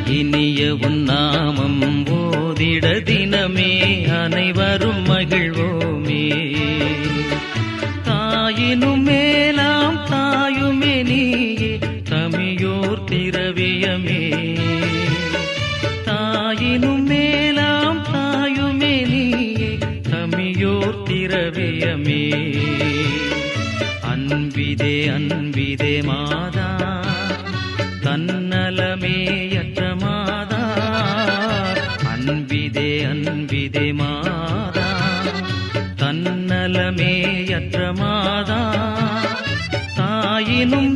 இனிய உன்னாமம் ஓதிட தினமே அனைவரும் மகிழ்வோமே. தாயினும் மேலாம் தாயுமே நீயே தமியோர் திரவியமே. தாயினும் மேலாம் தாயுமே நீயே தமியோர் திரவியமே. அன்பிதே அன்பிதே மாதா தன்னலமேயற்ற மாதா. அன்பிதே அன்பிதே மாதா தன்னலமேயற்ற மாதா. தாயினும்